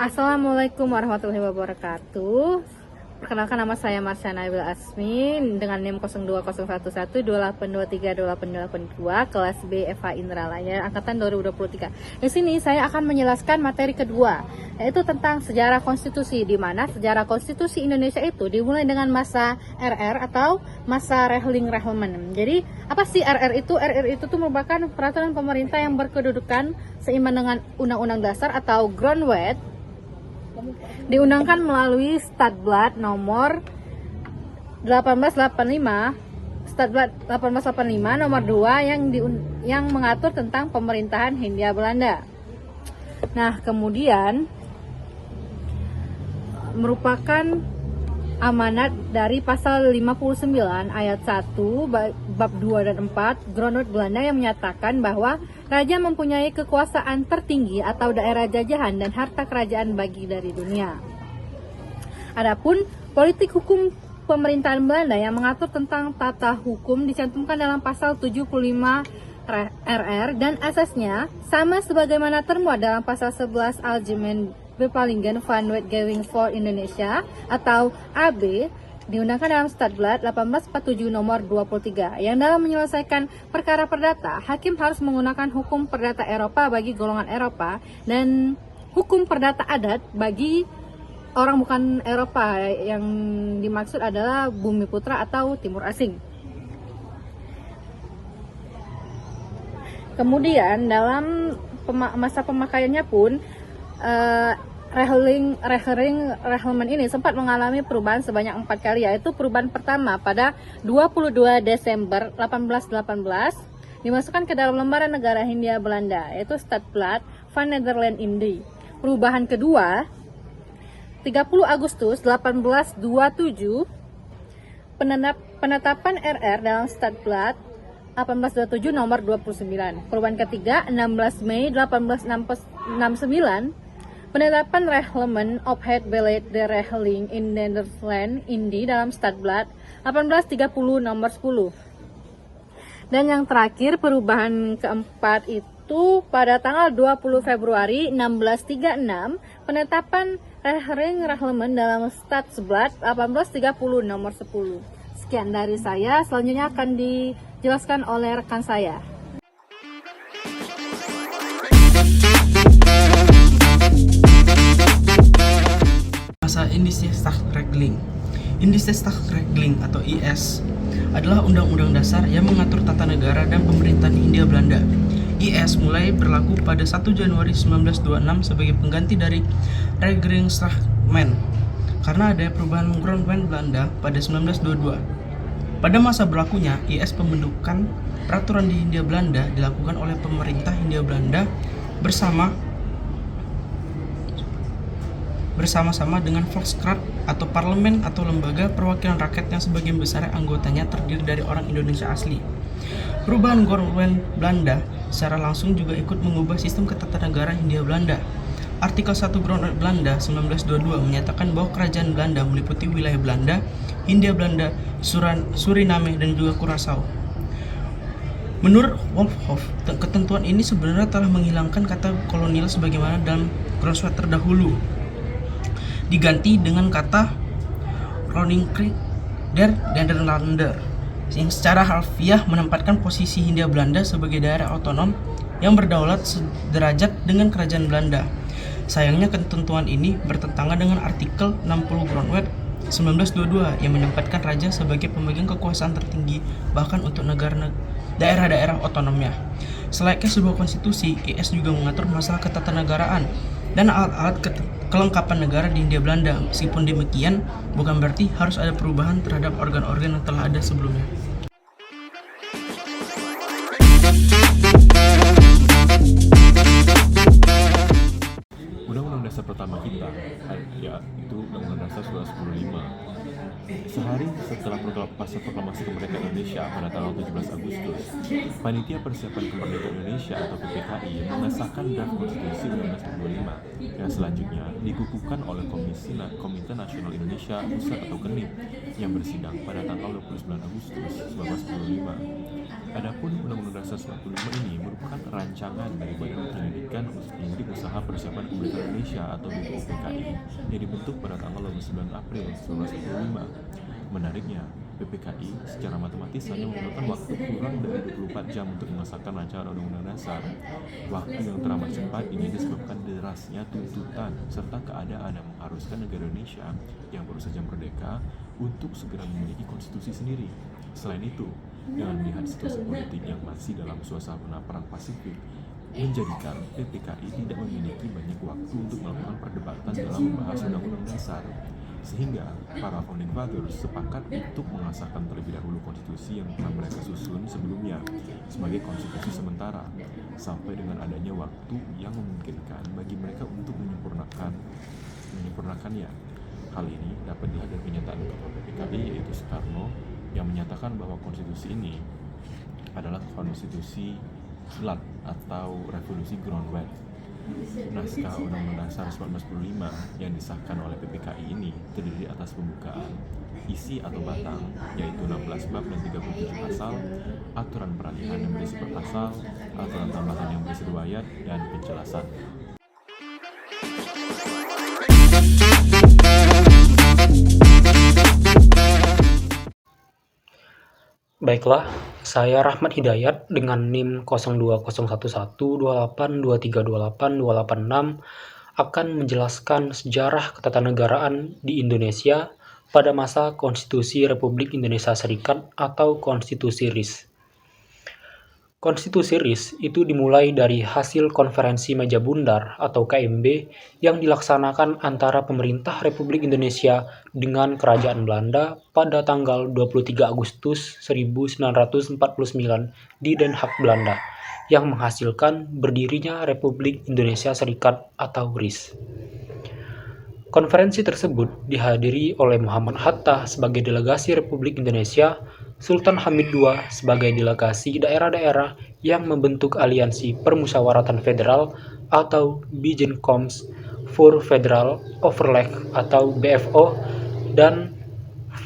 Assalamualaikum warahmatullahi wabarakatuh. Perkenalkan, nama saya Marsha Nabil Asmin dengan NIM 020128232882 kelas B FH Indralaya angkatan 2023. Di sini saya akan menjelaskan materi kedua, yaitu tentang sejarah konstitusi, di mana sejarah konstitusi Indonesia itu dimulai dengan masa RR atau masa Rehling-Rehlman. Jadi, apa sih RR itu? RR itu merupakan peraturan pemerintah yang berkedudukan seimbang dengan Undang-Undang Dasar atau Groundwork, diundangkan melalui Stadblad nomor 1885 nomor 2 yang mengatur tentang pemerintahan Hindia Belanda. Nah, kemudian merupakan amanat dari pasal 59 ayat 1 bab 2 dan 4 Groundwork Belanda yang menyatakan bahwa raja mempunyai kekuasaan tertinggi atau daerah jajahan dan harta kerajaan bagi dari dunia. Adapun politik hukum pemerintahan Belanda yang mengatur tentang tata hukum dicantumkan dalam pasal 75 RR dan asasnya sama sebagaimana termuat dalam pasal 11 Algemeen Bepalingen van Wetgewing voor Indonesia atau AB, diundangkan dalam Stadblad 1847 nomor 23 yang dalam menyelesaikan perkara perdata, hakim harus menggunakan hukum perdata Eropa bagi golongan Eropa dan hukum perdata adat bagi orang bukan Eropa, yang dimaksud adalah Bumi Putra atau Timur Asing. Kemudian dalam masa pemakaiannya pun Rehling-Rehlman ini sempat mengalami perubahan sebanyak 4 kali, yaitu perubahan pertama pada 22 Desember 1818 dimasukkan ke dalam lembaran negara Hindia Belanda, yaitu Stadblad van Nederland-Indië. Perubahan kedua 30 Agustus 1827 penetapan RR dalam Stadblad 1827 nomor 29. Perubahan ketiga 16 Mei 1869 penetapan Reglement of Het Beleid de Regeling in Nederland-Indië dalam Stadblad 1830 nomor 10. Dan yang terakhir, perubahan keempat itu pada tanggal 20 Februari 1636 penetapan Reglement dalam Stadblad 1830 nomor 10. Sekian dari saya, selanjutnya akan dijelaskan oleh rekan saya. Masa Indische-Stadsregeling. Indische-Stadsregeling atau IS adalah undang-undang dasar yang mengatur tata negara dan pemerintahan Hindia Belanda. IS mulai berlaku pada 1 Januari 1926 sebagai pengganti dari Regeringsrecht karena ada perubahan Groundwork Belanda pada 1922. Pada masa berlakunya, IS pembentukan peraturan di Hindia Belanda dilakukan oleh pemerintah Hindia Belanda bersama-sama dengan Volksraad atau parlemen atau lembaga perwakilan rakyat yang sebagian besar anggotanya terdiri dari orang Indonesia asli. Perubahan Groundwork Belanda secara langsung juga ikut mengubah sistem ketatanegaraan Hindia Belanda. Artikel 1 Groundwork Belanda 1922 menyatakan bahwa kerajaan Belanda meliputi wilayah Belanda, Hindia Belanda, Suriname, dan juga Curaçao. Menurut Wolfhoff, ketentuan ini sebenarnya telah menghilangkan kata kolonial sebagaimana dalam Groundwork terdahulu, diganti dengan kata Koninkrijk der Nederlander, yang secara harfiah menempatkan posisi Hindia Belanda sebagai daerah otonom yang berdaulat sederajat dengan kerajaan Belanda. Sayangnya ketentuan ini bertentangan dengan artikel 60 Groundwork 1922 yang menempatkan raja sebagai pemegang kekuasaan tertinggi bahkan untuk daerah-daerah otonomnya. Selayaknya sebuah konstitusi, IS juga mengatur masalah ketatanegaraan dan alat-alat kelengkapan negara di Hindia Belanda. Meskipun demikian, bukan berarti harus ada perubahan terhadap organ-organ yang telah ada sebelumnya. Undang-undang dasar pertama kita, yaitu Undang-Undang Dasar 1945. Sehari setelah proklamasi kemerdekaan Indonesia pada tanggal 17 Agustus, Panitia Persiapan Kemerdekaan Indonesia atau PPKI mengesahkan draft Konstitusi Undang-Undang 1945 yang selanjutnya dikukuhkan oleh Komite Nasional Indonesia Pusat atau KENIP yang bersidang pada tanggal 29 Agustus 1945. Adapun Undang-Undang Dasar 45 ini merupakan rancangan dari Badan Penyelidikan Penyelidik Usaha Persiapan Kemerdekaan Indonesia atau BPUPKI yang dibentuk pada tanggal 29 April 1945. Menariknya, BPKI secara matematis hanya menggunakan waktu kurang dari 24 jam untuk mengesahkan rancangan Undang-Undang Dasar. Waktu yang teramat cepat ini disebabkan derasnya tuntutan serta keadaan yang mengharuskan negara Indonesia yang baru saja merdeka untuk segera memiliki konstitusi sendiri. Selain itu, dengan melihat situasi politik yang masih dalam suasana perang Pasifik, menjadikan PPKI tidak memiliki banyak waktu untuk melakukan perdebatan dalam membahas Undang-Undang Dasar. Sehingga para founding fathers sepakat untuk mengesahkan terlebih dahulu konstitusi yang telah mereka susun sebelumnya sebagai konstitusi sementara, sampai dengan adanya waktu yang memungkinkan bagi mereka untuk menyempurnakannya. Hal ini dapat dilihat dari pernyataan Ketua PPKI yaitu Soekarno yang menyatakan bahwa konstitusi ini adalah konstitusi kilat atau revolusi groundwork. Naskah Undang-Undang Dasar 1945 yang disahkan oleh PPKI ini terdiri atas pembukaan, isi atau batang, yaitu 16 bab dan 37 pasal, aturan peralihan yang berisi per pasal, aturan tambahan yang berisi riwayat, dan penjelasan. Baiklah, saya Rahmat Hidayat dengan NIM 0201112823282886 akan menjelaskan sejarah ketatanegaraan di Indonesia pada masa Konstitusi Republik Indonesia Serikat atau Konstitusi RIS. Konstitusi RIS itu dimulai dari hasil Konferensi Meja Bundar atau KMB yang dilaksanakan antara pemerintah Republik Indonesia dengan Kerajaan Belanda pada tanggal 23 Agustus 1949 di Den Haag, Belanda, yang menghasilkan berdirinya Republik Indonesia Serikat atau RIS. Konferensi tersebut dihadiri oleh Muhammad Hatta sebagai delegasi Republik Indonesia, Sultan Hamid II sebagai delegasi daerah-daerah yang membentuk Aliansi Permusyawaratan Federal atau Bijeenkomst voor Federal Overleg atau BFO, dan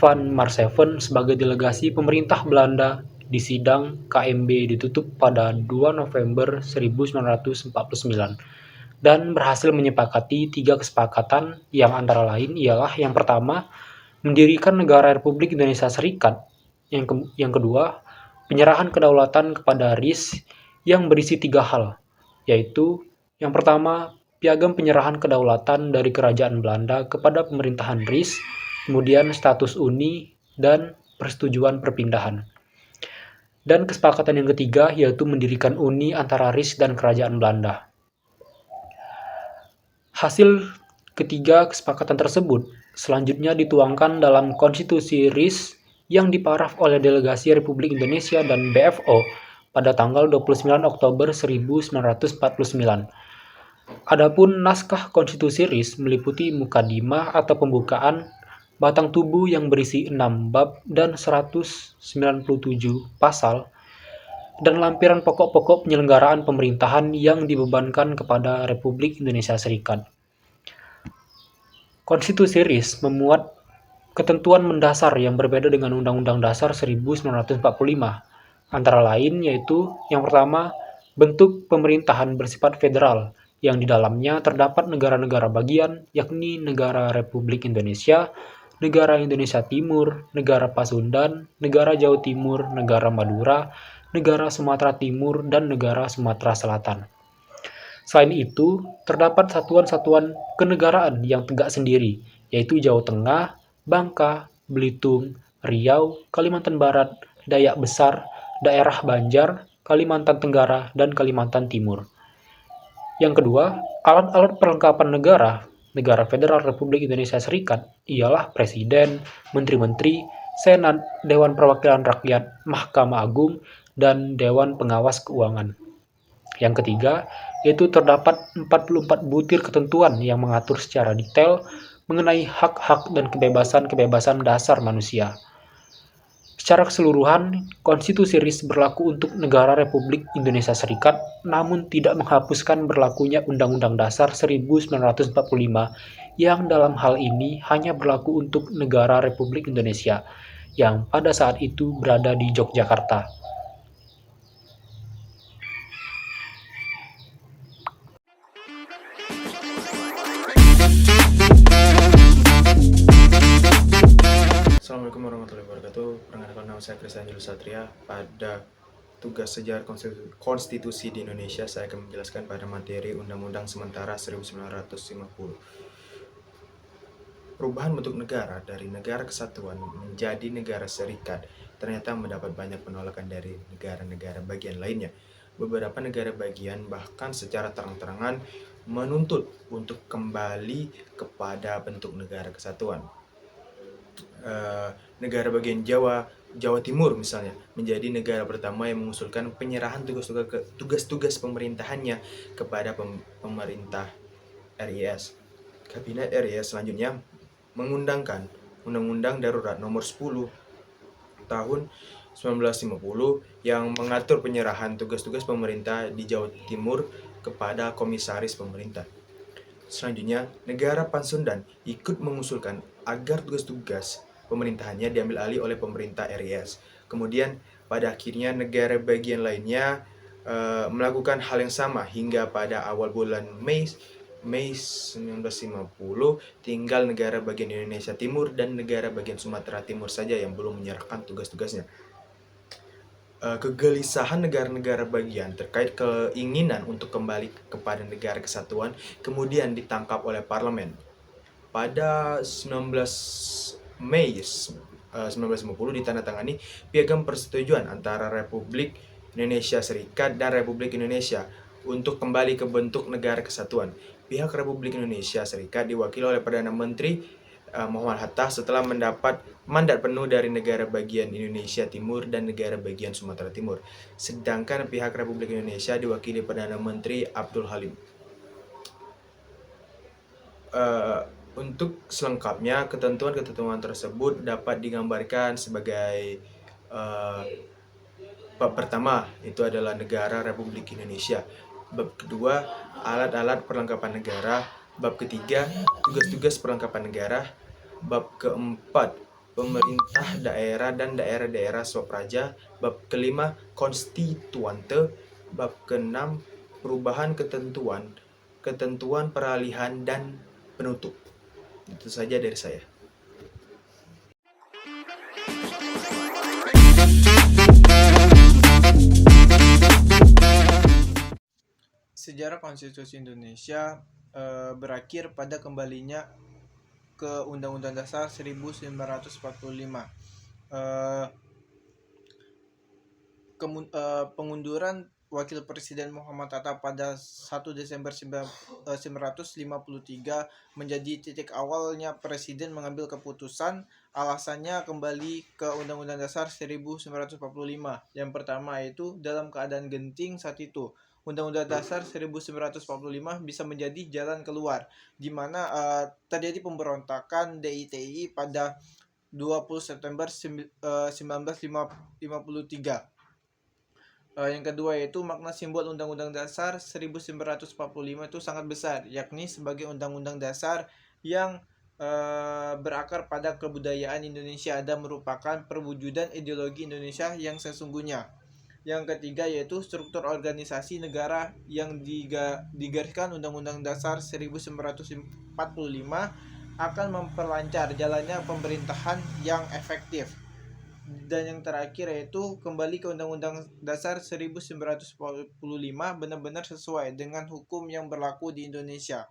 Van Maarseven sebagai delegasi pemerintah Belanda di sidang KMB ditutup pada 2 November 1949 dan berhasil menyepakati 3 kesepakatan yang antara lain ialah yang pertama, mendirikan negara Republik Indonesia Serikat, yang kedua, penyerahan kedaulatan kepada RIS yang berisi 3 hal, yaitu yang pertama, piagam penyerahan kedaulatan dari Kerajaan Belanda kepada pemerintahan RIS, kemudian status uni, dan persetujuan perpindahan. Dan kesepakatan yang ketiga yaitu mendirikan uni antara RIS dan Kerajaan Belanda. Hasil ketiga kesepakatan tersebut selanjutnya dituangkan dalam Konstitusi RIS yang diparaf oleh delegasi Republik Indonesia dan BFO pada tanggal 29 Oktober 1949. Adapun naskah Konstitusi RIS meliputi mukadimah atau pembukaan, batang tubuh yang berisi 6 bab dan 197 pasal, dan lampiran pokok-pokok penyelenggaraan pemerintahan yang dibebankan kepada Republik Indonesia Serikat. Konstitusi RIS memuat ketentuan mendasar yang berbeda dengan Undang-Undang Dasar 1945, antara lain yaitu yang pertama, bentuk pemerintahan bersifat federal, yang di dalamnya terdapat negara-negara bagian, yakni Negara Republik Indonesia, Negara Indonesia Timur, Negara Pasundan, Negara Jawa Timur, Negara Madura, Negara Sumatera Timur, dan Negara Sumatera Selatan. Selain itu, terdapat satuan-satuan kenegaraan yang tegak sendiri, yaitu Jawa Tengah, Bangka, Belitung, Riau, Kalimantan Barat, Dayak Besar, Daerah Banjar, Kalimantan Tenggara, dan Kalimantan Timur. Yang kedua, alat-alat perlengkapan negara Federal Republik Indonesia Serikat ialah Presiden, Menteri-Menteri, Senat, Dewan Perwakilan Rakyat, Mahkamah Agung, dan Dewan Pengawas Keuangan. Yang ketiga, yaitu terdapat 44 butir ketentuan yang mengatur secara detail mengenai hak-hak dan kebebasan-kebebasan dasar manusia. Secara keseluruhan, Konstitusi RIS berlaku untuk negara Republik Indonesia Serikat, namun tidak menghapuskan berlakunya Undang-Undang Dasar 1945 yang dalam hal ini hanya berlaku untuk negara Republik Indonesia, yang pada saat itu berada di Yogyakarta. nama saya Kristian Yul Satria. Pada tugas sejarah konstitusi di Indonesia, saya akan menjelaskan pada materi Undang-Undang Sementara 1950. Perubahan bentuk negara dari negara kesatuan menjadi negara serikat ternyata mendapat banyak penolakan dari negara-negara bagian lainnya. Beberapa negara bagian bahkan secara terang-terangan menuntut untuk kembali kepada bentuk negara kesatuan. Negara bagian Jawa Timur misalnya, menjadi negara pertama yang mengusulkan penyerahan tugas-tugas pemerintahannya kepada pemerintah RIS. Kabinet RIS selanjutnya mengundangkan Undang-Undang Darurat Nomor 10 Tahun 1950 yang mengatur penyerahan tugas-tugas pemerintah di Jawa Timur kepada komisaris pemerintah. Selanjutnya, negara Pasundan ikut mengusulkan agar tugas-tugas pemerintahannya diambil alih oleh pemerintah RIS. Kemudian, pada akhirnya negara bagian lainnya melakukan hal yang sama hingga pada awal bulan Mei 1950 tinggal negara bagian Indonesia Timur dan negara bagian Sumatera Timur saja yang belum menyerahkan tugas-tugasnya. Kegelisahan negara-negara bagian terkait keinginan untuk kembali kepada negara kesatuan kemudian ditangkap oleh parlemen. Pada 19 Mei 1950 ditandatangani Piagam Persetujuan antara Republik Indonesia Serikat dan Republik Indonesia untuk kembali ke bentuk negara kesatuan. Pihak Republik Indonesia Serikat diwakili oleh Perdana Menteri Muhammad Hatta setelah mendapat mandat penuh dari negara bagian Indonesia Timur dan negara bagian Sumatera Timur. Sedangkan pihak Republik Indonesia diwakili Perdana Menteri Abdul Halim. Untuk selengkapnya, ketentuan-ketentuan tersebut dapat digambarkan sebagai bab pertama, itu adalah negara Republik Indonesia. Bab kedua, alat-alat perlengkapan negara. Bab ketiga, tugas-tugas perlengkapan negara. Bab keempat, pemerintah daerah dan daerah-daerah swapraja. Bab kelima, konstituante. Bab keenam, perubahan ketentuan peralihan dan penutup. Itu saja dari saya. Sejarah konstitusi Indonesia berakhir pada kembalinya ke Undang-Undang Dasar 1945. Pengunduran Wakil Presiden Muhammad Hatta pada 1 Desember 1953 menjadi titik awalnya Presiden mengambil keputusan. Alasannya kembali ke Undang-Undang Dasar 1945. Yang pertama itu dalam keadaan genting saat itu. Undang-Undang Dasar 1945 bisa menjadi jalan keluar, di mana terjadi pemberontakan DITI pada 20 September 1953. Yang kedua yaitu makna simbol Undang-Undang Dasar 1945 itu sangat besar, yakni sebagai Undang-Undang Dasar yang berakar pada kebudayaan Indonesia dan merupakan perwujudan ideologi Indonesia yang sesungguhnya. Yang ketiga yaitu struktur organisasi negara yang digariskan Undang-Undang Dasar 1945 akan memperlancar jalannya pemerintahan yang efektif. Dan yang terakhir yaitu kembali ke Undang-Undang Dasar 1945 benar-benar sesuai dengan hukum yang berlaku di Indonesia.